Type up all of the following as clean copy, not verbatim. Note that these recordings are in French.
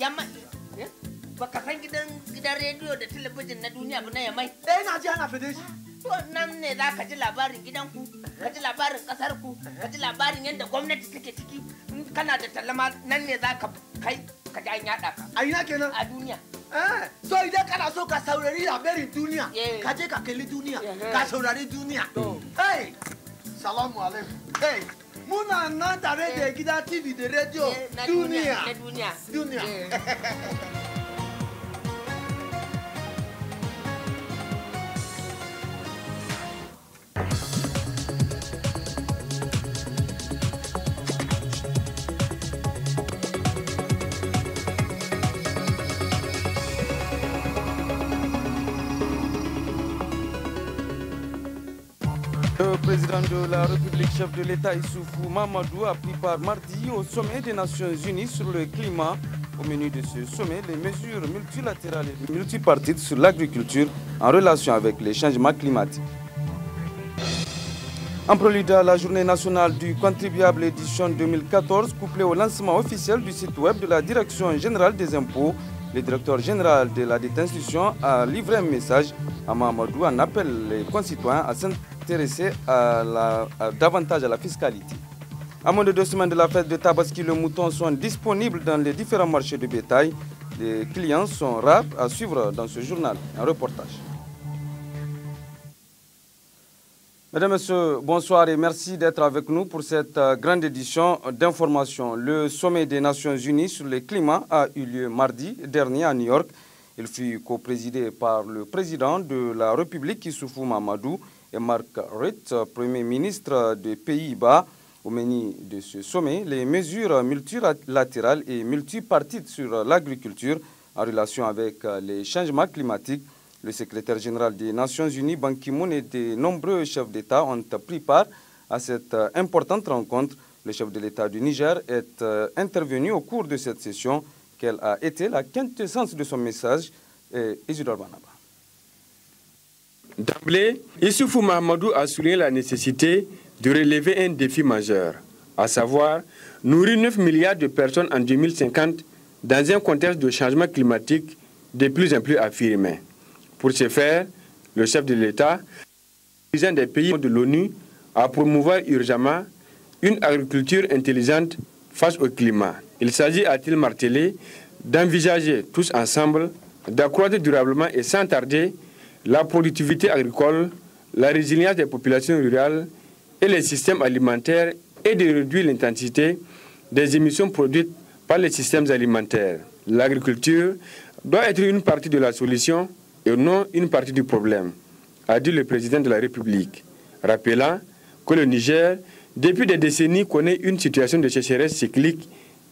Yamai. Baka san gidan rediyo da talabijin na duniya ba na Yamai. Na ji ana fede shi. To nan ne za ka ji labarin gidanku, ka ji labarin ƙasarku, ka ji labarin yadda gwamnati take ciki. Kana da tallama nan ne za ka kai ka ji an yaɗa ka. A ina kenan? A duniya. So idan kana so ka saurari labarin duniya, ka je ka kalli duniya, ka saurari duniya. Hey, salamu alaikum. Hey, muna nan tare da gidan TV da rediyo duniya. Duniya. Le président de la République, chef de l'État Issoufou Mahamadou, a pris part mardi au sommet des Nations Unies sur le climat. Au menu de ce sommet, les mesures multilatérales et multipartites sur l'agriculture en relation avec les changements climatiques. En prélude à la journée nationale du contribuable édition 2014, couplée au lancement officiel du site web de la Direction générale des impôts, le directeur général de la institution a livré un message à Mahamadou en appelle les concitoyens à s'intéresser davantage à la fiscalité. À moins de 2 semaines de la fête de Tabaski, les moutons sont disponibles dans les différents marchés de bétail. Les clients sont rares à suivre dans ce journal. Un reportage. Mesdames et messieurs, bonsoir et merci d'être avec nous pour cette grande édition d'information. Le sommet des Nations Unies sur le climat a eu lieu mardi dernier à New York. Il fut co-présidé par le président de la République, Issoufou Mahamadou, et Mark Rutte, Premier ministre des Pays-Bas. Au menu de ce sommet, les mesures multilatérales et multipartites sur l'agriculture en relation avec les changements climatiques. Le secrétaire général des Nations Unies, Ban Ki-moon, et de nombreux chefs d'État ont pris part à cette importante rencontre. Le chef de l'État du Niger est intervenu au cours de cette session. Quelle a été la quintessence de son message? Isidore Banaba. D'emblée, Issoufou Mahamadou a souligné la nécessité de relever un défi majeur, à savoir nourrir 9 milliards de personnes en 2050 dans un contexte de changement climatique de plus en plus affirmé. Pour ce faire, le chef de l'État, dirigeant des pays de l'ONU, a promouvoir urgemment une agriculture intelligente face au climat. Il s'agit, a-t-il martelé, d'envisager tous ensemble d'accroître durablement et sans tarder la productivité agricole, la résilience des populations rurales et les systèmes alimentaires et de réduire l'intensité des émissions produites par les systèmes alimentaires. L'agriculture doit être une partie de la solution et non une partie du problème, a dit le président de la République, rappelant que le Niger, depuis des décennies, connaît une situation de sécheresse cyclique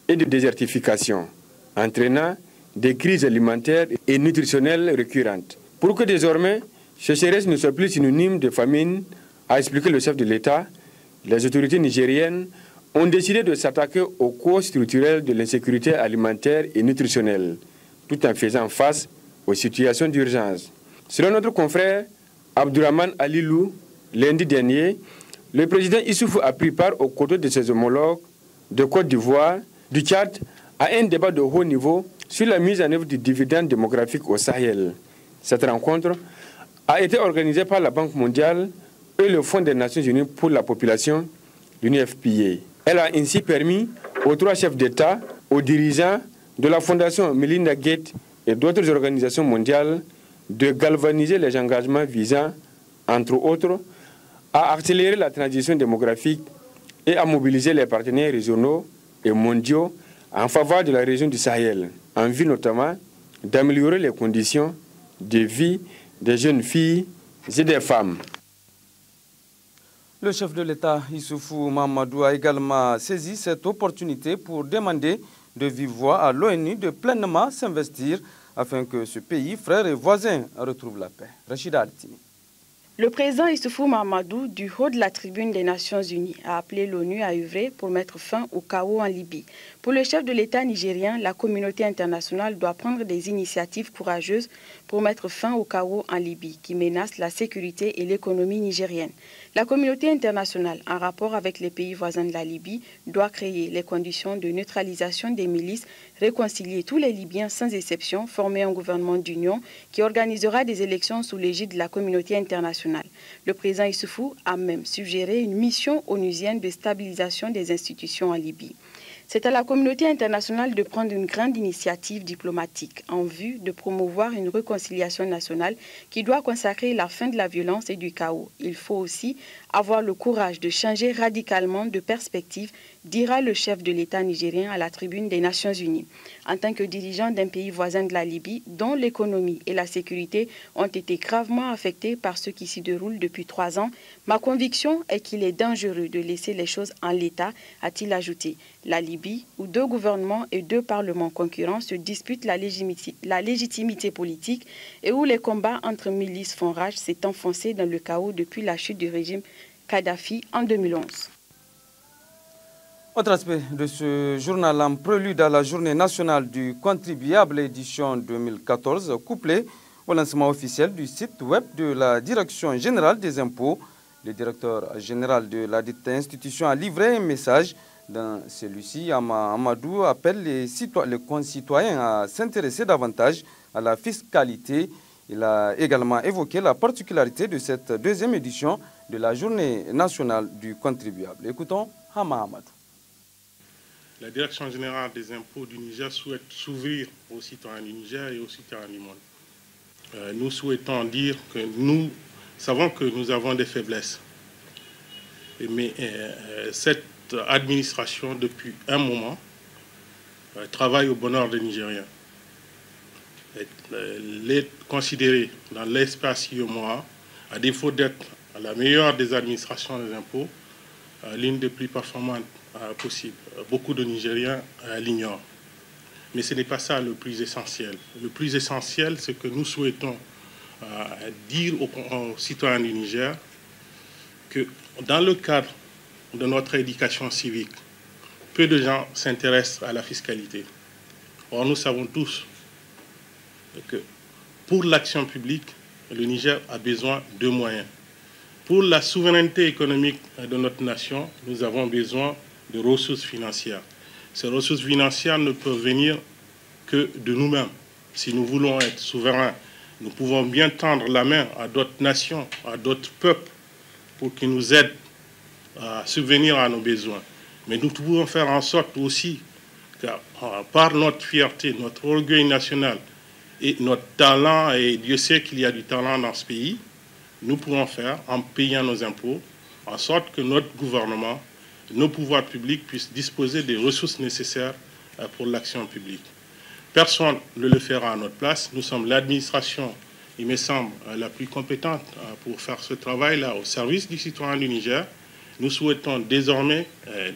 et de désertification, entraînant des crises alimentaires et nutritionnelles récurrentes. Pour que désormais, sécheresse ne soit plus synonyme de famine, a expliqué le chef de l'État, les autorités nigériennes ont décidé de s'attaquer aux causes structurelles de l'insécurité alimentaire et nutritionnelle, tout en faisant face aux situations d'urgence. Selon notre confrère Abdourahmane Alilou, lundi dernier, le président Issoufou a pris part aux côtés de ses homologues de Côte d'Ivoire, du Tchad, à un débat de haut niveau sur la mise en œuvre du dividende démographique au Sahel. Cette rencontre a été organisée par la Banque mondiale et le Fonds des Nations Unies pour la population, l'UNFPA. Elle a ainsi permis aux 3 chefs d'État, aux dirigeants de la Fondation Melinda Gates et d'autres organisations mondiales de galvaniser les engagements visant, entre autres, à accélérer la transition démographique et à mobiliser les partenaires régionaux et mondiaux en faveur de la région du Sahel, en vue notamment d'améliorer les conditions de vie des jeunes filles et des femmes. Le chef de l'État, Issoufou Mahamadou, a également saisi cette opportunité pour demander de vive voix à l'ONU de pleinement s'investir afin que ce pays, frère et voisin, retrouve la paix. Rachida Altini. Le président Issoufou Mahamadou, du haut de la tribune des Nations Unies, a appelé l'ONU à œuvrer pour mettre fin au chaos en Libye. Pour le chef de l'État nigérien, la communauté internationale doit prendre des initiatives courageuses pour mettre fin au chaos en Libye, qui menace la sécurité et l'économie nigérienne. La communauté internationale, en rapport avec les pays voisins de la Libye, doit créer les conditions de neutralisation des milices réconcilier tous les Libyens sans exception, former un gouvernement d'union qui organisera des élections sous l'égide de la communauté internationale. Le président Issoufou a même suggéré une mission onusienne de stabilisation des institutions en Libye. C'est à la communauté internationale de prendre une grande initiative diplomatique en vue de promouvoir une réconciliation nationale qui doit consacrer la fin de la violence et du chaos. Il faut aussi avoir le courage de changer radicalement de perspective, dira le chef de l'État nigérien à la tribune des Nations Unies. En tant que dirigeant d'un pays voisin de la Libye, dont l'économie et la sécurité ont été gravement affectées par ce qui s'y déroule depuis 3 ans, ma conviction est qu'il est dangereux de laisser les choses en l'état, a-t-il ajouté. La Libye, où 2 gouvernements et 2 parlements concurrents se disputent la légitimité politique et où les combats entre milices font rage, s'est enfoncé dans le chaos depuis la chute du régime Kadhafi en 2011. Autre aspect de ce journal, en prélude à la journée nationale du contribuable édition 2014, couplé au lancement officiel du site web de la Direction générale des impôts, le directeur général de la dite institution a livré un message. Dans celui-ci, Amadou appelle les concitoyens à s'intéresser davantage à la fiscalité. Il a également évoqué la particularité de cette 2e édition de la journée nationale du contribuable. Écoutons Hama Amadou. La Direction générale des impôts du Niger souhaite s'ouvrir aux citoyens du Niger et aux citoyens du monde. Nous souhaitons dire que nous savons que nous avons des faiblesses. Mais cette administration, depuis un moment, travaille au bonheur des Nigériens. Elle est considérée dans l'espace IOMOA, à défaut d'être la meilleure des administrations des impôts, l'une des plus performantes possible. Beaucoup de Nigériens l'ignorent. Mais ce n'est pas ça le plus essentiel. Le plus essentiel, c'est que nous souhaitons dire aux citoyens du Niger que dans le cadre de notre éducation civique, peu de gens s'intéressent à la fiscalité. Or, nous savons tous que pour l'action publique, le Niger a besoin de moyens. Pour la souveraineté économique de notre nation, nous avons besoin de ressources financières. Ces ressources financières ne peuvent venir que de nous-mêmes. Si nous voulons être souverains, nous pouvons bien tendre la main à d'autres nations, à d'autres peuples, pour qu'ils nous aident à subvenir à nos besoins. Mais nous pouvons faire en sorte aussi que, par notre fierté, notre orgueil national et notre talent, et Dieu sait qu'il y a du talent dans ce pays, nous pouvons faire, en payant nos impôts, en sorte que notre gouvernement, nos pouvoirs publics puissent disposer des ressources nécessaires pour l'action publique. Personne ne le fera à notre place. Nous sommes l'administration, il me semble, la plus compétente pour faire ce travail-là au service du citoyen du Niger. Nous souhaitons désormais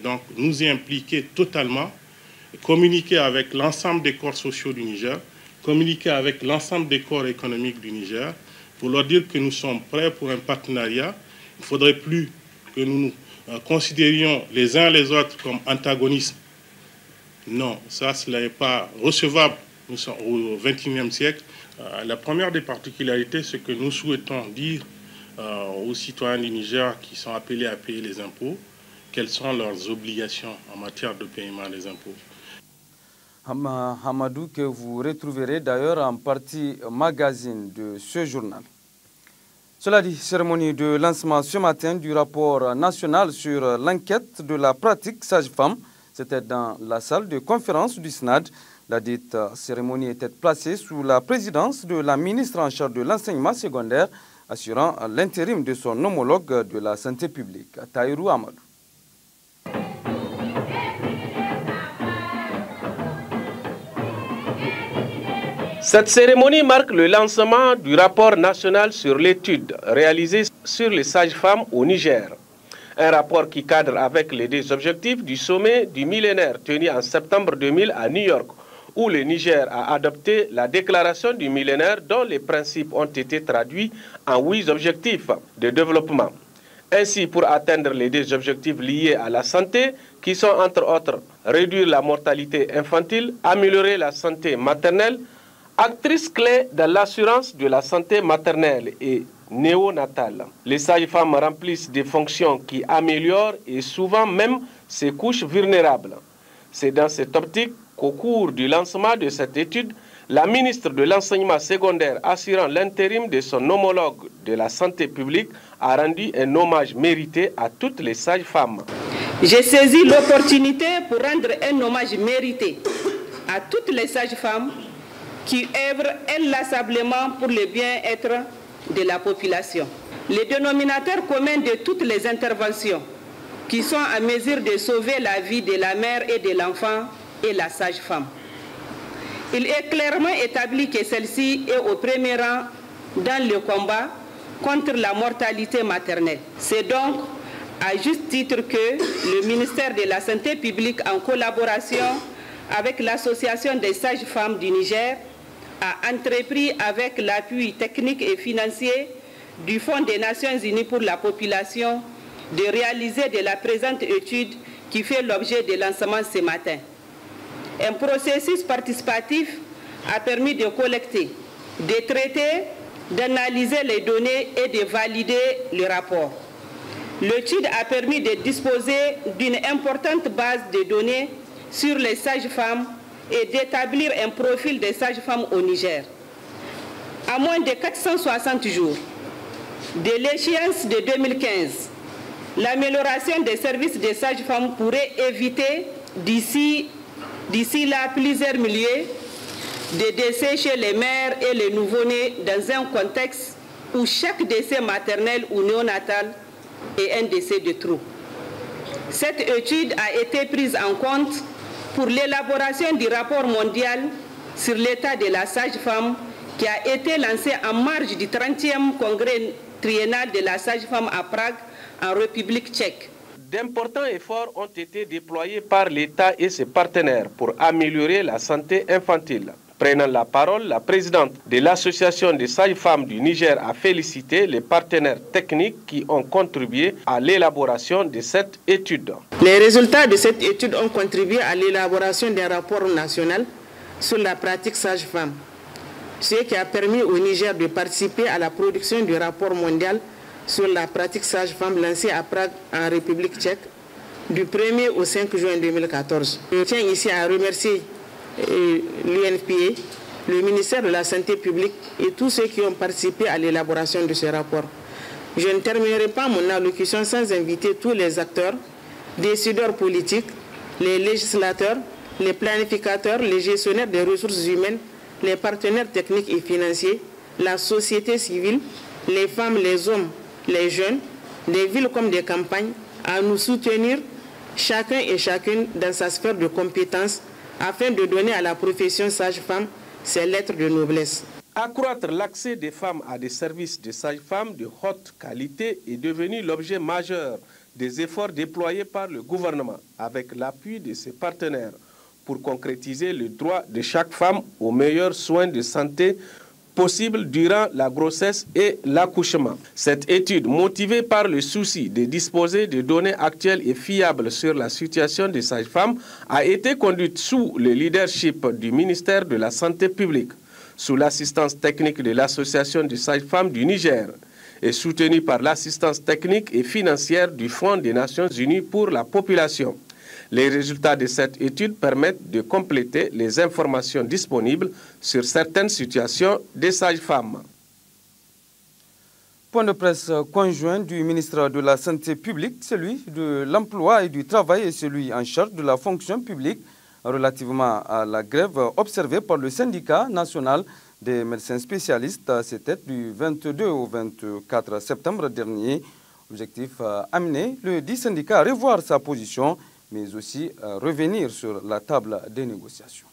donc nous y impliquer totalement, communiquer avec l'ensemble des corps sociaux du Niger, communiquer avec l'ensemble des corps économiques du Niger, pour leur dire que nous sommes prêts pour un partenariat. Il ne faudrait plus que nous nous considérions les uns les autres comme antagonistes. Non, ça, cela n'est pas recevable. Nous sommes au XXIe siècle. La première des particularités, c'est que nous souhaitons dire aux citoyens du Niger qui sont appelés à payer les impôts, quelles sont leurs obligations en matière de paiement des impôts. Hamadou, que vous retrouverez d'ailleurs en partie magazine de ce journal. Cela dit, cérémonie de lancement ce matin du rapport national sur l'enquête de la pratique sage-femme. C'était dans la salle de conférence du SNAD. La dite cérémonie était placée sous la présidence de la ministre en charge de l'enseignement secondaire, assurant l'intérim de son homologue de la santé publique, Tahirou Amadou. Cette cérémonie marque le lancement du rapport national sur l'étude réalisée sur les sages-femmes au Niger. Un rapport qui cadre avec les 2 objectifs du sommet du millénaire tenu en septembre 2000 à New York, où le Niger a adopté la déclaration du millénaire dont les principes ont été traduits en 8 objectifs de développement. Ainsi, pour atteindre les 2 objectifs liés à la santé, qui sont entre autres réduire la mortalité infantile, améliorer la santé maternelle, actrice clé dans l'assurance de la santé maternelle et néonatale. Les sages-femmes remplissent des fonctions qui améliorent et souvent même ces couches vulnérables. C'est dans cette optique qu'au cours du lancement de cette étude, la ministre de l'enseignement secondaire assurant l'intérim de son homologue de la santé publique a rendu un hommage mérité à toutes les sages-femmes. J'ai saisi l'opportunité pour rendre un hommage mérité à toutes les sages-femmes qui œuvrent inlassablement pour le bien-être de la population. Le dénominateur commun de toutes les interventions qui sont en mesure de sauver la vie de la mère et de l'enfant est la sage-femme. Il est clairement établi que celle-ci est au premier rang dans le combat contre la mortalité maternelle. C'est donc à juste titre que le ministère de la Santé publique, en collaboration avec l'Association des sages-femmes du Niger, a entrepris avec l'appui technique et financier du Fonds des Nations Unies pour la population de réaliser de la présente étude qui fait l'objet de lancement ce matin. Un processus participatif a permis de collecter, de traiter, d'analyser les données et de valider le rapport. L'étude a permis de disposer d'une importante base de données sur les sages-femmes et d'établir un profil des sages-femmes au Niger. À moins de 460 jours de l'échéance de 2015, l'amélioration des services des sages-femmes pourrait éviter d'ici là plusieurs milliers de décès chez les mères et les nouveau-nés dans un contexte où chaque décès maternel ou néonatal est un décès de trop. Cette étude a été prise en compte pour l'élaboration du rapport mondial sur l'état de la sage-femme qui a été lancé en marge du 30e congrès triennal de la sage-femme à Prague, en République tchèque. D'importants efforts ont été déployés par l'État et ses partenaires pour améliorer la santé infantile. Prenant la parole, la présidente de l'Association des sages-femmes du Niger a félicité les partenaires techniques qui ont contribué à l'élaboration de cette étude. Les résultats de cette étude ont contribué à l'élaboration d'un rapport national sur la pratique sage-femme, ce qui a permis au Niger de participer à la production du rapport mondial sur la pratique sage-femme lancé à Prague, en République tchèque, du 1er au 5 juin 2014. Je tiens ici à remercier l'UNFPA, le ministère de la Santé publique et tous ceux qui ont participé à l'élaboration de ce rapport. Je ne terminerai pas mon allocution sans inviter tous les acteurs, décideurs politiques, les législateurs, les planificateurs, les gestionnaires des ressources humaines, les partenaires techniques et financiers, la société civile, les femmes, les hommes, les jeunes, des villes comme des campagnes, à nous soutenir chacun et chacune dans sa sphère de compétences afin de donner à la profession sage-femme ses lettres de noblesse. Accroître l'accès des femmes à des services de sage-femme de haute qualité est devenu l'objet majeur des efforts déployés par le gouvernement avec l'appui de ses partenaires pour concrétiser le droit de chaque femme aux meilleurs soins de santé possible durant la grossesse et l'accouchement. Cette étude, motivée par le souci de disposer de données actuelles et fiables sur la situation des sages-femmes, a été conduite sous le leadership du ministère de la Santé publique, sous l'assistance technique de l'Association des sages-femmes du Niger et soutenue par l'assistance technique et financière du Fonds des Nations Unies pour la population. Les résultats de cette étude permettent de compléter les informations disponibles sur certaines situations des sages-femmes. Point de presse conjoint du ministre de la Santé publique, celui de l'Emploi et du Travail et celui en charge de la fonction publique relativement à la grève observée par le syndicat national des médecins spécialistes. C'était du 22 au 24 septembre dernier. Objectif amener le dit syndicat à revoir sa position, mais aussi revenir sur la table des négociations.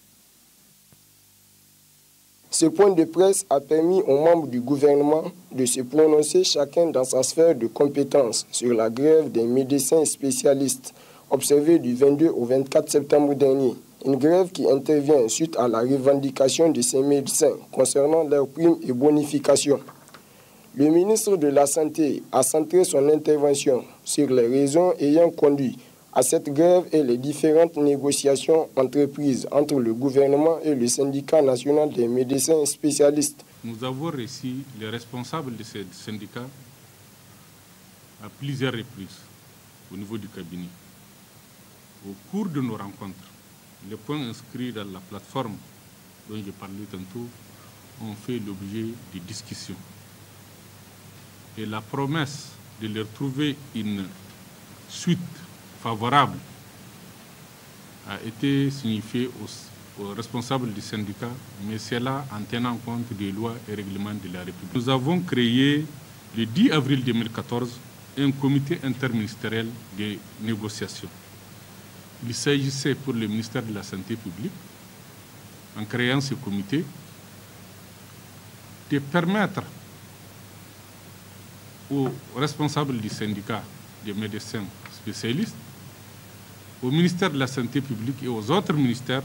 Ce point de presse a permis aux membres du gouvernement de se prononcer chacun dans sa sphère de compétences sur la grève des médecins spécialistes observée du 22 au 24 septembre dernier. Une grève qui intervient suite à la revendication de ces médecins concernant leurs primes et bonifications. Le ministre de la Santé a centré son intervention sur les raisons ayant conduit à cette grève et les différentes négociations entreprises entre le gouvernement et le syndicat national des médecins spécialistes. Nous avons reçu les responsables de ce syndicat à plusieurs reprises au niveau du cabinet. Au cours de nos rencontres, les points inscrits dans la plateforme dont j'ai parlé tantôt ont fait l'objet de discussions. Et la promesse de leur trouver une suite favorable a été signifiée aux responsables du syndicat, mais c'est là en tenant compte des lois et règlements de la République. Nous avons créé le 10 avril 2014 un comité interministériel de négociation. Il s'agissait pour le ministère de la Santé publique, en créant ce comité, de permettre aux responsables du syndicat des médecins spécialistes, au ministère de la Santé publique et aux autres ministères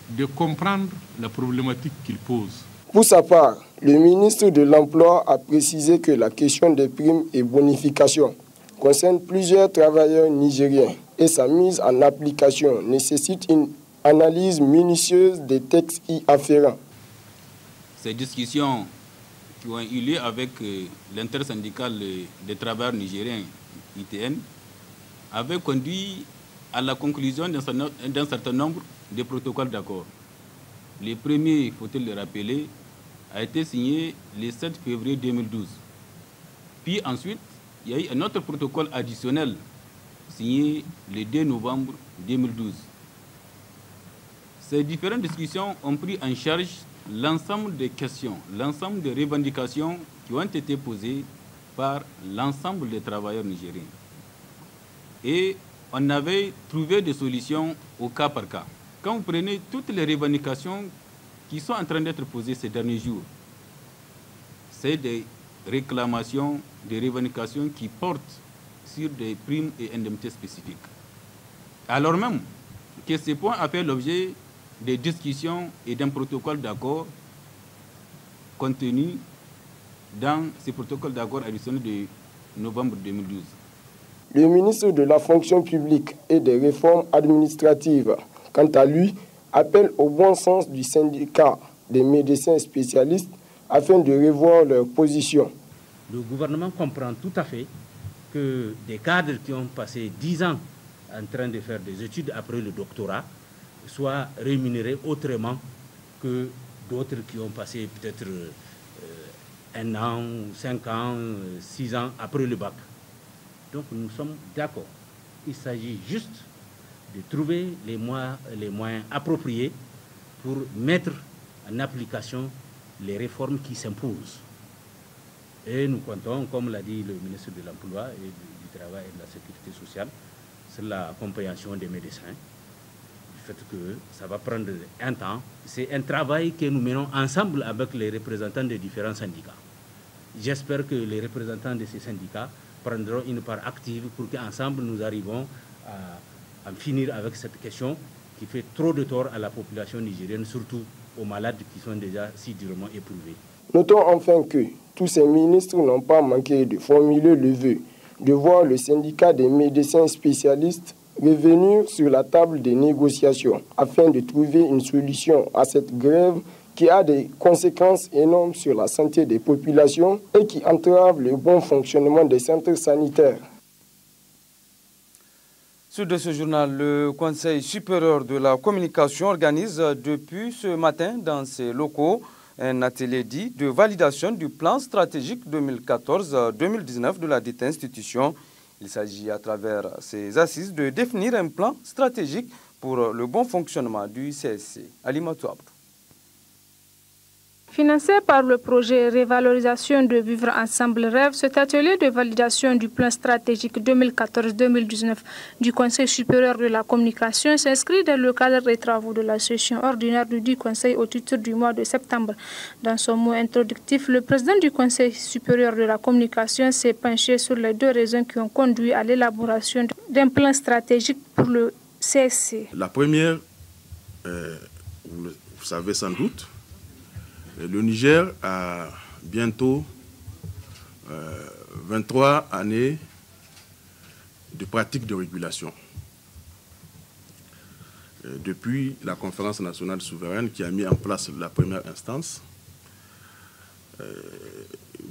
de comprendre la problématique qu'ils posent. Pour sa part, le ministre de l'Emploi a précisé que la question des primes et bonifications concerne plusieurs travailleurs nigériens et sa mise en application nécessite une analyse minutieuse des textes y afférents. Ces discussions qui ont eu lieu avec l'intersyndicale des travailleurs nigériens, ITN, avaient conduit à la conclusion d'un certain nombre de protocoles d'accord. Le premier, faut-il le rappeler, a été signé le 7 février 2012. Puis ensuite, il y a eu un autre protocole additionnel signé le 2 novembre 2012. Ces différentes discussions ont pris en charge l'ensemble des questions, l'ensemble des revendications qui ont été posées par l'ensemble des travailleurs nigériens. Et on avait trouvé des solutions au cas par cas. Quand vous prenez toutes les revendications qui sont en train d'être posées ces derniers jours, c'est des réclamations, des revendications qui portent sur des primes et indemnités spécifiques. Alors même que ces points a fait l'objet des discussions et d'un protocole d'accord contenu dans ces protocoles d'accord additionnels de novembre 2012. Le ministre de la fonction publique et des réformes administratives, quant à lui, appelle au bon sens du syndicat des médecins spécialistes afin de revoir leur position. Le gouvernement comprend tout à fait que des cadres qui ont passé 10 ans en train de faire des études après le doctorat soient rémunérés autrement que d'autres qui ont passé peut-être 1 an, 5 ans, 6 ans après le bac. Donc nous sommes d'accord. Il s'agit juste de trouver les moyens appropriés pour mettre en application les réformes qui s'imposent. Et nous comptons, comme l'a dit le ministre de l'Emploi et du Travail et de la Sécurité sociale, sur la compréhension des médecins, du fait que ça va prendre un temps. C'est un travail que nous menons ensemble avec les représentants des différents syndicats. J'espère que les représentants de ces syndicats prendront une part active pour qu'ensemble nous arrivons à finir avec cette question qui fait trop de tort à la population nigérienne, surtout aux malades qui sont déjà si durement éprouvés. Notons enfin que tous ces ministres n'ont pas manqué de formuler le vœu de voir le syndicat des médecins spécialistes revenir sur la table des négociations afin de trouver une solution à cette grève qui a des conséquences énormes sur la santé des populations et qui entrave le bon fonctionnement des centres sanitaires. Suite de ce journal, le Conseil supérieur de la communication organise depuis ce matin dans ses locaux un atelier dit de validation du plan stratégique 2014-2019 de la dite institution. Il s'agit à travers ces assises de définir un plan stratégique pour le bon fonctionnement du CSC. Ali Matouab. Financé par le projet Révalorisation de Vivre Ensemble Rêve, cet atelier de validation du plan stratégique 2014-2019 du Conseil supérieur de la communication s'inscrit dans le cadre des travaux de la session ordinaire du Conseil au titre du mois de septembre. Dans son mot introductif, le président du Conseil supérieur de la communication s'est penché sur les deux raisons qui ont conduit à l'élaboration d'un plan stratégique pour le CSC. La première, vous savez sans doute, le Niger a bientôt 23 années de pratique de régulation. Depuis la conférence nationale souveraine qui a mis en place la première instance,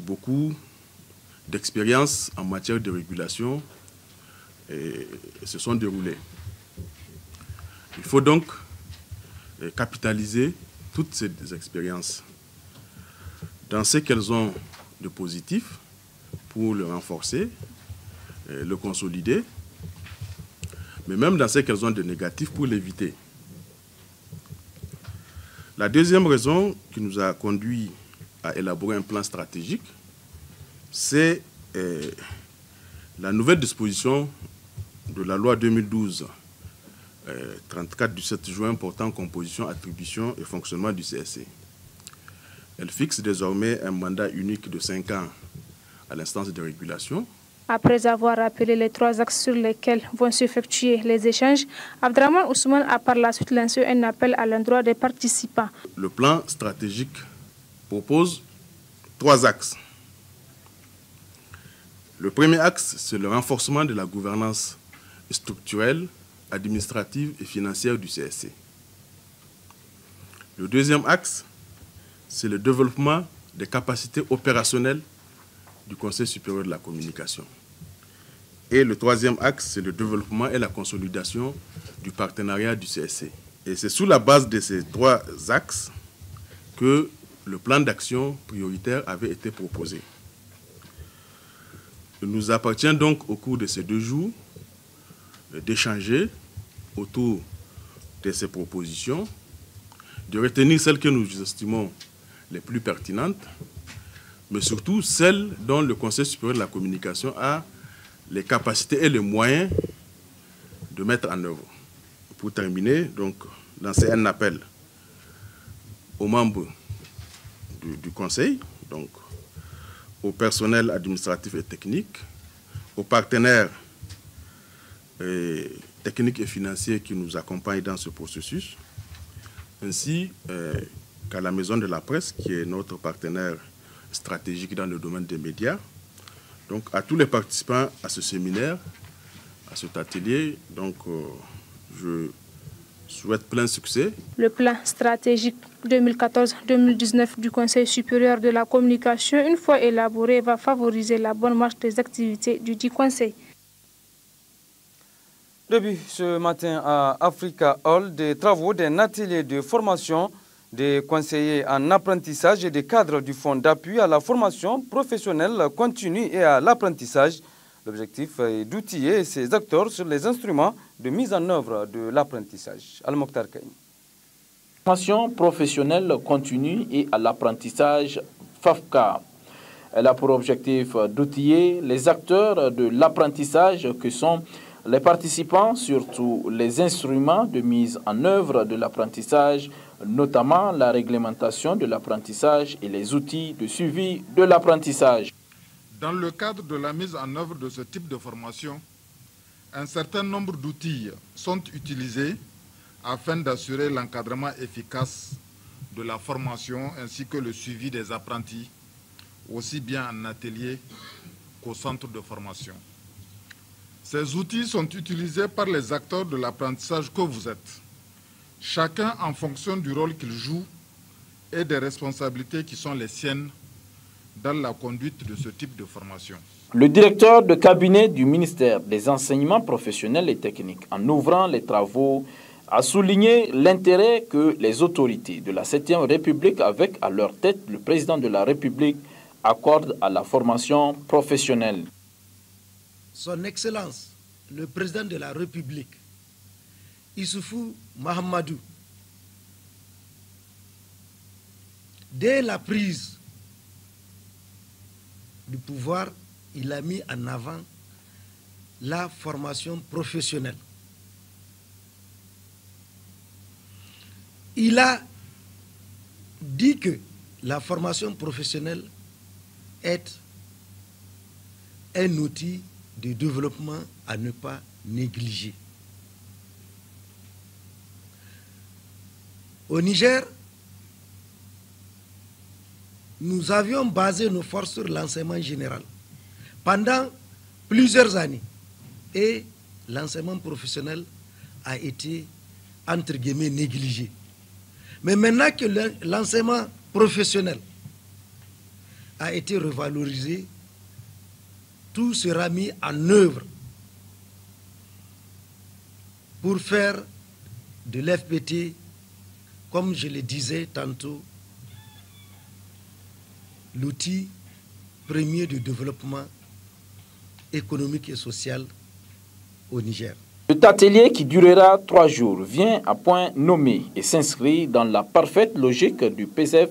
beaucoup d'expériences en matière de régulation se sont déroulées. Il faut donc capitaliser toutes ces expériences dans ce qu'elles ont de positif pour le renforcer, le consolider, mais même dans ce qu'elles ont de négatif pour l'éviter. La deuxième raison qui nous a conduit à élaborer un plan stratégique, c'est la nouvelle disposition de la loi 2012-34 du 7 juin portant composition, attribution et fonctionnement du CSC. Elle fixe désormais un mandat unique de 5 ans à l'instance de régulation. Après avoir rappelé les 3 axes sur lesquels vont s'effectuer les échanges, Abdraman Ousmane a par la suite lancé un appel à l'endroit des participants. Le plan stratégique propose 3 axes. Le premier axe, c'est le renforcement de la gouvernance structurelle, administrative et financière du CSC. Le deuxième axe, c'est le développement des capacités opérationnelles du Conseil supérieur de la communication. Et le troisième axe, c'est le développement et la consolidation du partenariat du CSC. Et c'est sous la base de ces 3 axes que le plan d'action prioritaire avait été proposé. Il nous appartient donc au cours de ces 2 jours d'échanger autour de ces propositions, de retenir celles que nous estimons les plus pertinentes, mais surtout celles dont le Conseil supérieur de la communication a les capacités et les moyens de mettre en œuvre. Pour terminer, donc, lancer un appel aux membres du Conseil, donc au personnel administratif et technique, aux partenaires techniques et financiers qui nous accompagnent dans ce processus, ainsi qu'à la Maison de la Presse, qui est notre partenaire stratégique dans le domaine des médias. Donc à tous les participants à ce séminaire, à cet atelier, donc je souhaite plein succès. Le plan stratégique 2014-2019 du Conseil supérieur de la communication, une fois élaboré, va favoriser la bonne marche des activités du dit Conseil. Début ce matin à Africa Hall, des travaux d'un atelier de formation des conseillers en apprentissage et des cadres du Fonds d'appui à la formation professionnelle continue et à l'apprentissage. L'objectif est d'outiller ces acteurs sur les instruments de mise en œuvre de l'apprentissage. Al-Mokhtar Kaïm. Formation professionnelle continue et à l'apprentissage FAFCA. Elle a pour objectif d'outiller les acteurs de l'apprentissage que sont les participants, surtout les instruments de mise en œuvre de l'apprentissage, notamment la réglementation de l'apprentissage et les outils de suivi de l'apprentissage. Dans le cadre de la mise en œuvre de ce type de formation, un certain nombre d'outils sont utilisés afin d'assurer l'encadrement efficace de la formation ainsi que le suivi des apprentis, aussi bien en atelier qu'au centre de formation. Ces outils sont utilisés par les acteurs de l'apprentissage que vous êtes, chacun en fonction du rôle qu'il joue et des responsabilités qui sont les siennes dans la conduite de ce type de formation. Le directeur de cabinet du ministère des Enseignements professionnels et techniques, en ouvrant les travaux, a souligné l'intérêt que les autorités de la 7e République, avec à leur tête le président de la République, accordent à la formation professionnelle. Son Excellence, le président de la République, Issoufou Mahamadou, dès la prise du pouvoir, il a mis en avant la formation professionnelle. Il a dit que la formation professionnelle est un outil de développement à ne pas négliger. Au Niger, nous avions basé nos forces sur l'enseignement général pendant plusieurs années et l'enseignement professionnel a été, entre guillemets, négligé. Mais maintenant que l'enseignement professionnel a été revalorisé, tout sera mis en œuvre pour faire de l'FPT comme je le disais tantôt, l'outil premier de développement économique et social au Niger. Cet atelier qui durera 3 jours vient à point nommé et s'inscrit dans la parfaite logique du PCF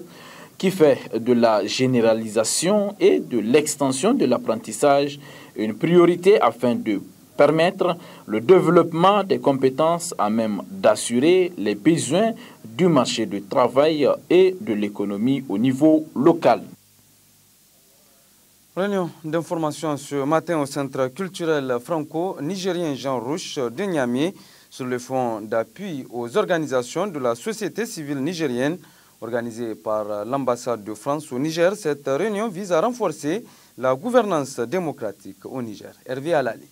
qui fait de la généralisation et de l'extension de l'apprentissage une priorité afin de permettre le développement des compétences à même d'assurer les besoins du marché du travail et de l'économie au niveau local. Réunion d'information ce matin au Centre culturel franco-nigérien Jean Rouch de Niamey sur le fonds d'appui aux organisations de la société civile nigérienne organisée par l'ambassade de France au Niger. Cette réunion vise à renforcer la gouvernance démocratique au Niger. Hervé Alali.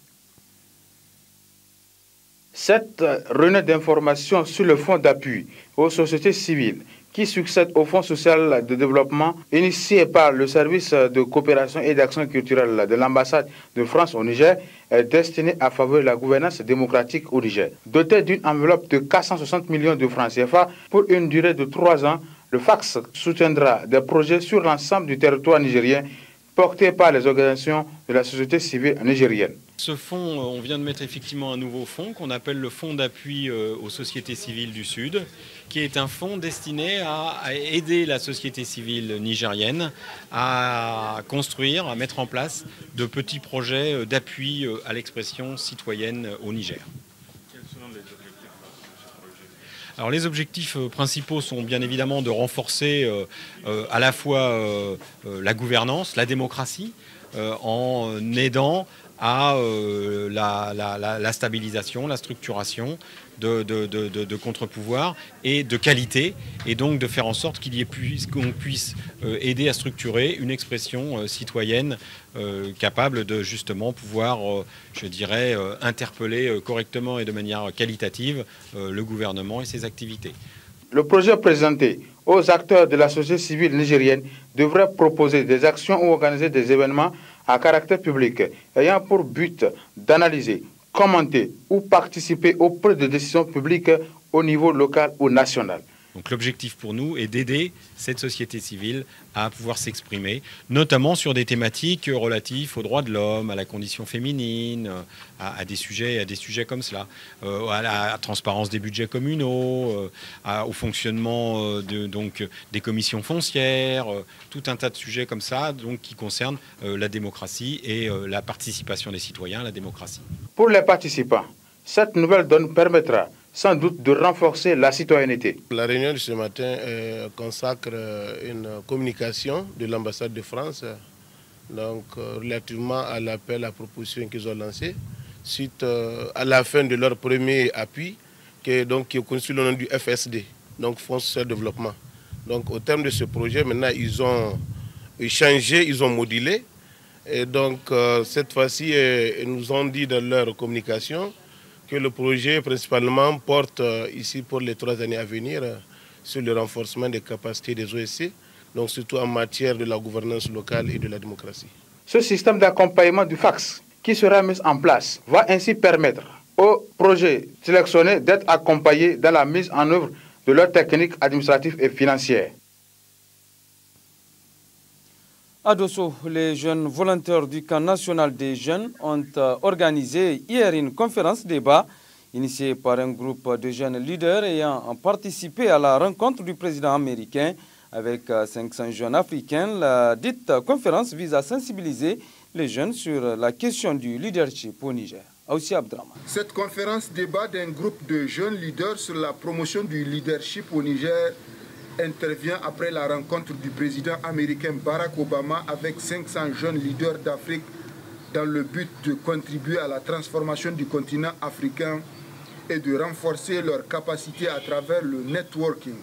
Cette réunion d'information sur le fonds d'appui aux sociétés civiles qui succède au Fonds social de développement initié par le service de coopération et d'action culturelle de l'ambassade de France au Niger est destiné à favoriser la gouvernance démocratique au Niger. Doté d'une enveloppe de 460 millions de francs CFA pour une durée de 3 ans, le FACS soutiendra des projets sur l'ensemble du territoire nigérien portés par les organisations de la société civile nigérienne. Ce fonds, on vient de mettre effectivement un nouveau fonds qu'on appelle le fonds d'appui aux sociétés civiles du Sud, qui est un fonds destiné à aider la société civile nigérienne à construire, à mettre en place de petits projets d'appui à l'expression citoyenne au Niger. Quels seront les objectifs de ce projet ? Alors les objectifs principaux sont bien évidemment de renforcer à la fois la gouvernance, la démocratie, en aidant à la stabilisation, la structuration de contre-pouvoirs et de qualité, et donc de faire en sorte qu'on puisse aider à structurer une expression citoyenne capable de justement pouvoir, je dirais, interpeller correctement et de manière qualitative le gouvernement et ses activités. Le projet présenté aux acteurs de la société civile nigérienne devrait proposer des actions ou organiser des événements à caractère public ayant pour but d'analyser, commenter ou participer aux prises de décisions publiques au niveau local ou national. Donc l'objectif pour nous est d'aider cette société civile à pouvoir s'exprimer, notamment sur des thématiques relatifs aux droits de l'homme, à la condition féminine, à des sujets comme cela, à la transparence des budgets communaux, au fonctionnement des commissions foncières, tout un tas de sujets comme ça donc, qui concernent la démocratie et la participation des citoyens à la démocratie. Pour les participants, cette nouvelle donne permettra sans doute de renforcer la citoyenneté. La réunion de ce matin consacre une communication de l'ambassade de France donc, relativement à l'appel à proposition qu'ils ont lancé suite à la fin de leur premier appui qui est connu sous le nom du FSD, donc Fonds social de développement. Donc au terme de ce projet, maintenant ils ont changé, ils ont modulé et donc cette fois-ci ils nous ont dit dans leur communication que le projet principalement porte ici pour les 3 années à venir sur le renforcement des capacités des OSC, donc surtout en matière de la gouvernance locale et de la démocratie. Ce système d'accompagnement du FACS qui sera mis en place va ainsi permettre aux projets sélectionnés d'être accompagnés dans la mise en œuvre de leurs techniques administratives et financières. À Dosso, les jeunes volontaires du camp national des jeunes ont organisé hier une conférence débat initiée par un groupe de jeunes leaders ayant participé à la rencontre du président américain avec 500 jeunes africains. La dite conférence vise à sensibiliser les jeunes sur la question du leadership au Niger. Aussi Abdraman. Cette conférence débat d'un groupe de jeunes leaders sur la promotion du leadership au Niger intervient après la rencontre du président américain Barack Obama avec 500 jeunes leaders d'Afrique dans le but de contribuer à la transformation du continent africain et de renforcer leurs capacités à travers le networking.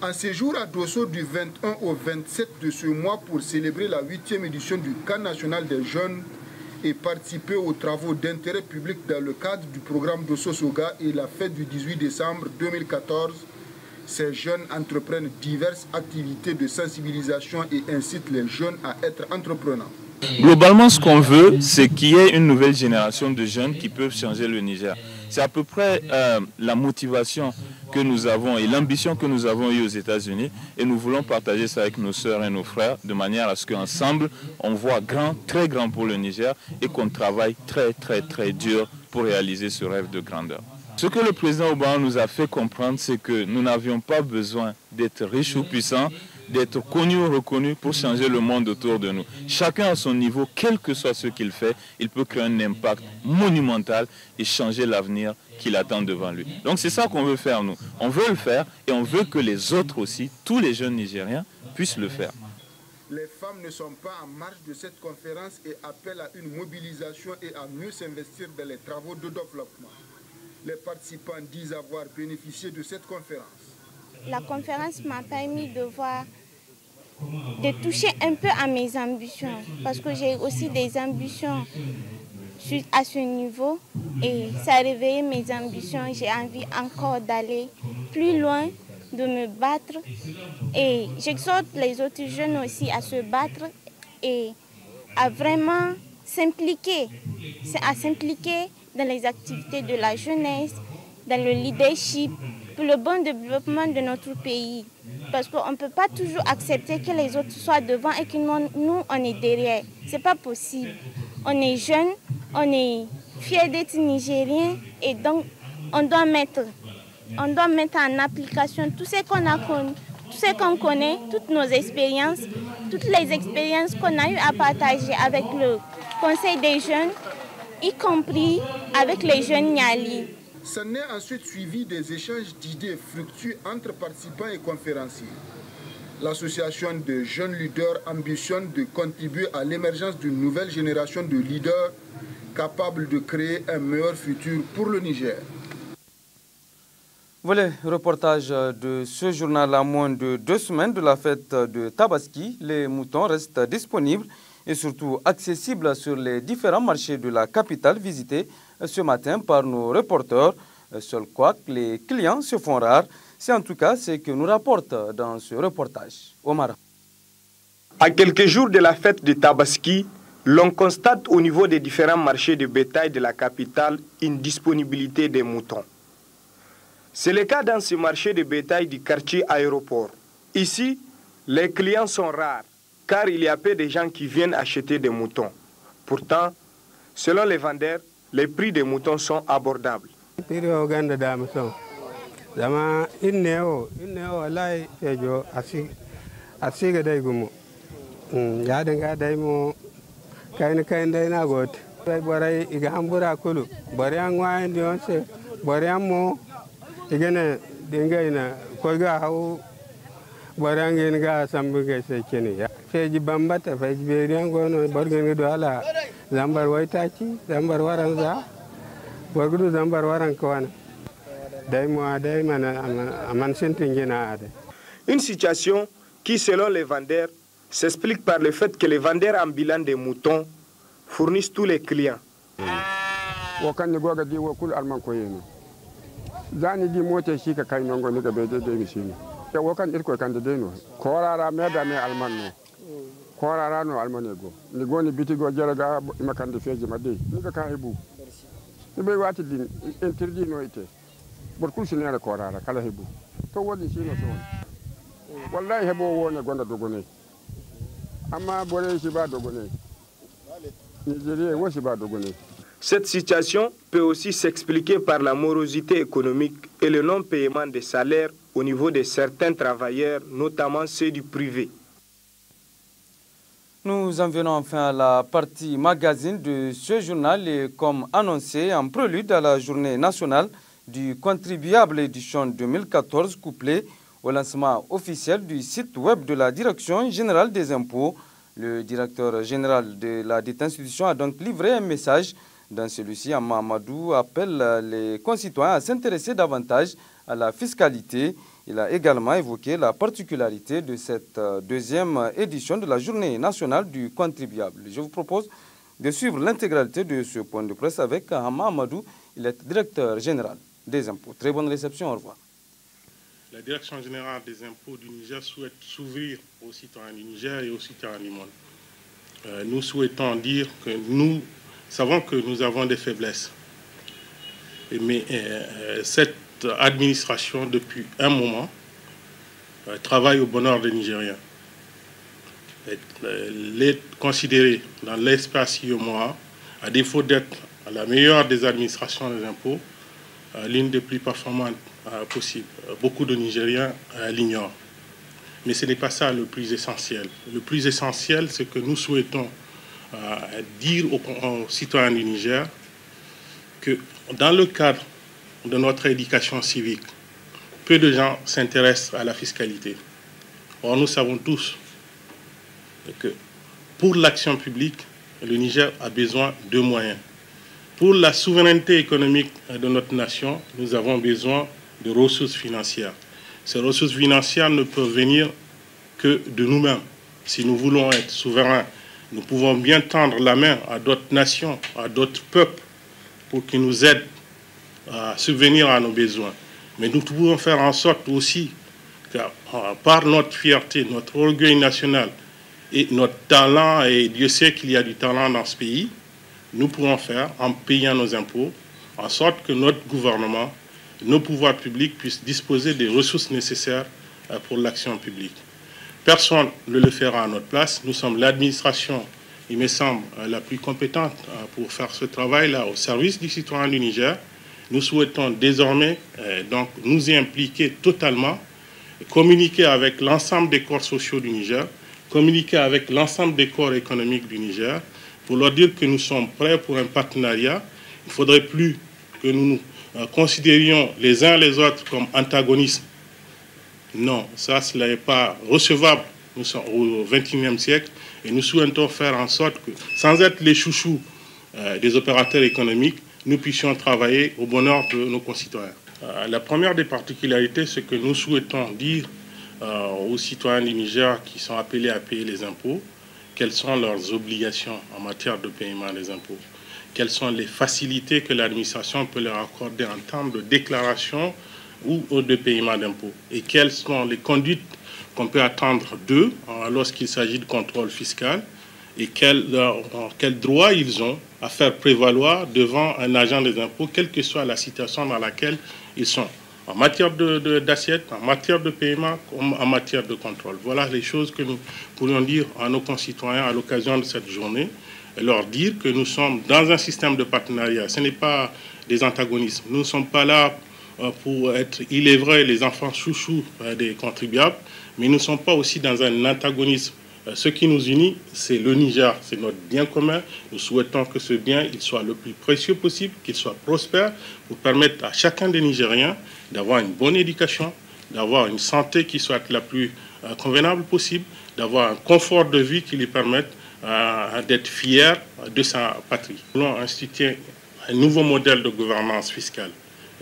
En séjour à Dosso du 21 au 27 de ce mois pour célébrer la 8e édition du camp national des jeunes et participer aux travaux d'intérêt public dans le cadre du programme Dosso Soga et la fête du 18 décembre 2014, ces jeunes entreprennent diverses activités de sensibilisation et incitent les jeunes à être entrepreneurs. Globalement, ce qu'on veut, c'est qu'il y ait une nouvelle génération de jeunes qui peuvent changer le Niger. C'est à peu près la motivation que nous avons et l'ambition que nous avons eue aux États-Unis. Et nous voulons partager ça avec nos sœurs et nos frères de manière à ce qu'ensemble, on voit grand, très grand pour le Niger et qu'on travaille très, très, très dur pour réaliser ce rêve de grandeur. Ce que le président Obama nous a fait comprendre, c'est que nous n'avions pas besoin d'être riches ou puissants, d'être connus ou reconnus pour changer le monde autour de nous. Chacun à son niveau, quel que soit ce qu'il fait, il peut créer un impact monumental et changer l'avenir qu'il attend devant lui. Donc c'est ça qu'on veut faire nous. On veut le faire et on veut que les autres aussi, tous les jeunes Nigériens, puissent le faire. Les femmes ne sont pas en marge de cette conférence et appellent à une mobilisation et à mieux s'investir dans les travaux de développement. Les participants disent avoir bénéficié de cette conférence. La conférence m'a permis de toucher un peu à mes ambitions, parce que j'ai aussi des ambitions à ce niveau et ça a réveillé mes ambitions. J'ai envie encore d'aller plus loin, de me battre et j'exhorte les autres jeunes aussi à se battre et à vraiment s'impliquer dans les activités de la jeunesse, dans le leadership, pour le bon développement de notre pays. Parce qu'on ne peut pas toujours accepter que les autres soient devant et que nous, on est derrière. Ce n'est pas possible. On est jeunes, on est fiers d'être Nigériens et donc on doit mettre en application tout ce qu'on a connu, tout ce qu'on connaît, toutes nos expériences, toutes les expériences qu'on a eu à partager avec le Conseil des jeunes, y compris avec les jeunes Niali. S'en est ensuite suivi des échanges d'idées fructueux entre participants et conférenciers. L'association de jeunes leaders ambitionne de contribuer à l'émergence d'une nouvelle génération de leaders capables de créer un meilleur futur pour le Niger. Voilà le reportage de ce journal. À moins de 2 semaines de la fête de Tabaski, les moutons restent disponibles et surtout accessibles sur les différents marchés de la capitale visités ce matin par nos reporters. Seul quoi que les clients se font rares. C'est en tout cas ce que nous rapporte dans ce reportage. Omar. À quelques jours de la fête de Tabaski, l'on constate au niveau des différents marchés de bétail de la capitale une disponibilité des moutons. C'est le cas dans ce marché de bétail du quartier aéroport. Ici, les clients sont rares, car il y a peu de gens qui viennent acheter des moutons. Pourtant, selon les vendeurs, les prix des moutons sont abordables. igana dingaina koga hau barangin ga sambuga sekeni ya feji bambata feji beriango no bargen do ala zambar waitaci zambar waranza bargudu zambar waran kwana Une situation qui, selon les vendeurs, s'explique par le fait que les vendeurs ambulants des moutons fournissent tous les clients. Zani di mote shi ka kai nongo ni ga bede de misini ya wokan irko kan de no korara meda me almanno korara no almanego ni goni bitigo jaraga makande feji madde ni ga ka hebu ni be wati din interdit no ite bor kulsi ne korara kala hebu to wodi shi no so wallahi hebo wona gonda dogone amma bore shi ba dogone Nigeria wo shi ba dogone. Cette situation peut aussi s'expliquer par la morosité économique et le non-paiement des salaires au niveau de certains travailleurs, notamment ceux du privé. Nous en venons enfin à la partie magazine de ce journal et comme annoncé en prélude à la journée nationale du contribuable édition 2014 couplée au lancement officiel du site web de la Direction générale des impôts, le directeur général de la dite institution a donc livré un message. Dans celui-ci, Amadou appelle les concitoyens à s'intéresser davantage à la fiscalité. Il a également évoqué la particularité de cette deuxième édition de la Journée nationale du contribuable. Je vous propose de suivre l'intégralité de ce point de presse avec Hama Amadou. Il est directeur général des impôts. Très bonne réception, au revoir. La Direction générale des impôts du Niger souhaite s'ouvrir aux citoyens du Niger et aux citoyens du monde. nous souhaitons dire que nous savons que nous avons des faiblesses. Mais cette administration, depuis un moment, travaille au bonheur des Nigériens. Les considérer dans l'espace IOMOA, à défaut d'être la meilleure des administrations des impôts, l'une des plus performantes possibles. Beaucoup de Nigériens l'ignorent. Mais ce n'est pas ça le plus essentiel. Le plus essentiel, c'est que nous souhaitons dire aux citoyens du Niger que dans le cadre de notre éducation civique, peu de gens s'intéressent à la fiscalité. Or, nous savons tous que pour l'action publique, le Niger a besoin de moyens. Pour la souveraineté économique de notre nation, nous avons besoin de ressources financières. Ces ressources financières ne peuvent venir que de nous-mêmes. Si nous voulons être souverains, nous pouvons bien tendre la main à d'autres nations, à d'autres peuples, pour qu'ils nous aident à subvenir à nos besoins. Mais nous pouvons faire en sorte aussi que, par notre fierté, notre orgueil national et notre talent, et Dieu sait qu'il y a du talent dans ce pays, nous pourrons faire, en payant nos impôts, en sorte que notre gouvernement, nos pouvoirs publics puissent disposer des ressources nécessaires pour l'action publique. Personne ne le fera à notre place. Nous sommes l'administration, il me semble, la plus compétente pour faire ce travail-là au service du citoyen du Niger. Nous souhaitons désormais donc, nous y impliquer totalement, communiquer avec l'ensemble des corps sociaux du Niger, communiquer avec l'ensemble des corps économiques du Niger, pour leur dire que nous sommes prêts pour un partenariat. Il ne faudrait plus que nous nous considérions les uns les autres comme antagonistes. Non, ça, cela n'est pas recevable. Nous sommes au XXIe siècle et nous souhaitons faire en sorte que, sans être les chouchous des opérateurs économiques, nous puissions travailler au bonheur de nos concitoyens. La première des particularités, c'est que nous souhaitons dire aux citoyens du Niger qui sont appelés à payer les impôts quelles sont leurs obligations en matière de paiement des impôts, quelles sont les facilités que l'administration peut leur accorder en termes de déclaration ou de paiement d'impôts, et quelles sont les conduites qu'on peut attendre d'eux lorsqu'il s'agit de contrôle fiscal, et quels droits ils ont à faire prévaloir devant un agent des impôts, quelle que soit la situation dans laquelle ils sont, en matière d'assiette, en matière de paiement, comme en matière de contrôle. Voilà les choses que nous pourrions dire à nos concitoyens à l'occasion de cette journée, et leur dire que nous sommes dans un système de partenariat. Ce n'est pas des antagonismes. Nous ne sommes pas là pour être, il est vrai, les enfants chouchous des contribuables, mais nous ne sommes pas aussi dans un antagonisme. Ce qui nous unit, c'est le Niger, c'est notre bien commun. Nous souhaitons que ce bien il soit le plus précieux possible, qu'il soit prospère, pour permettre à chacun des Nigériens d'avoir une bonne éducation, d'avoir une santé qui soit la plus convenable possible, d'avoir un confort de vie qui lui permette d'être fier de sa patrie. Nous voulons instituer un nouveau modèle de gouvernance fiscale,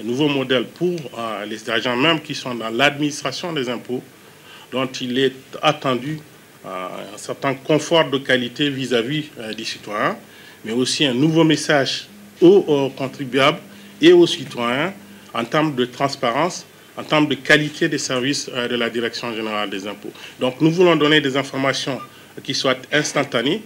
un nouveau modèle pour les agents même qui sont dans l'administration des impôts, dont il est attendu un certain confort de qualité vis-à-vis des citoyens, mais aussi un nouveau message aux contribuables et aux citoyens en termes de transparence, en termes de qualité des services de la Direction générale des impôts. Donc nous voulons donner des informations qui soient instantanées,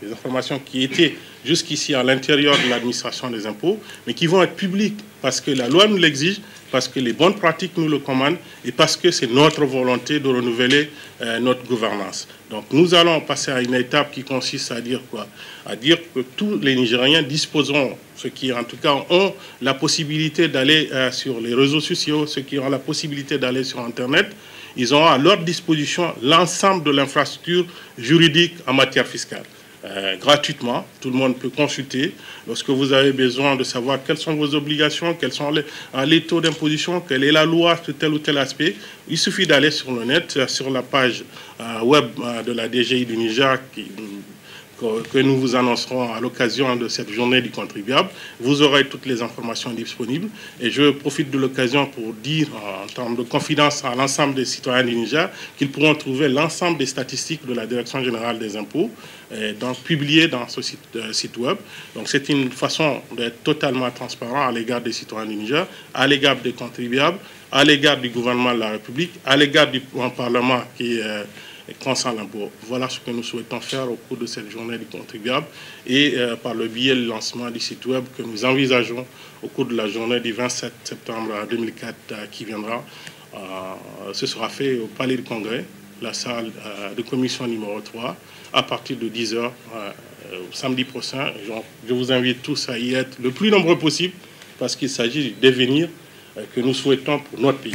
des informations qui étaient jusqu'ici à l'intérieur de l'administration des impôts, mais qui vont être publiques parce que la loi nous l'exige, parce que les bonnes pratiques nous le commandent et parce que c'est notre volonté de renouveler notre gouvernance. Donc nous allons passer à une étape qui consiste à dire quoi? À dire que tous les Nigériens disposeront, ceux qui en tout cas ont la possibilité d'aller sur les réseaux sociaux, ceux qui ont la possibilité d'aller sur Internet, ils auront à leur disposition l'ensemble de l'infrastructure juridique en matière fiscale. Gratuitement, tout le monde peut consulter lorsque vous avez besoin de savoir quelles sont vos obligations, quels sont les taux d'imposition, quelle est la loi sur tel ou tel aspect. Il suffit d'aller sur le net, sur la page web de la DGI du Niger que nous vous annoncerons à l'occasion de cette journée du contribuable. Vous aurez toutes les informations disponibles. Et je profite de l'occasion pour dire, en termes de confidence à l'ensemble des citoyens du Niger, qu'ils pourront trouver l'ensemble des statistiques de la Direction générale des impôts, donc publiées dans ce site web. Donc c'est une façon d'être totalement transparent à l'égard des citoyens du Niger, à l'égard des contribuables, à l'égard du gouvernement de la République, à l'égard du Parlement qui concerne l'impôt. Voilà ce que nous souhaitons faire au cours de cette journée du contribuable et par le biais du lancement du site web que nous envisageons au cours de la journée du 27 septembre 2004 qui viendra. Ce sera fait au Palais du Congrès, la salle de commission numéro 3, à partir de 10h samedi prochain. Je vous invite tous à y être le plus nombreux possible parce qu'il s'agit du devenir que nous souhaitons pour notre pays.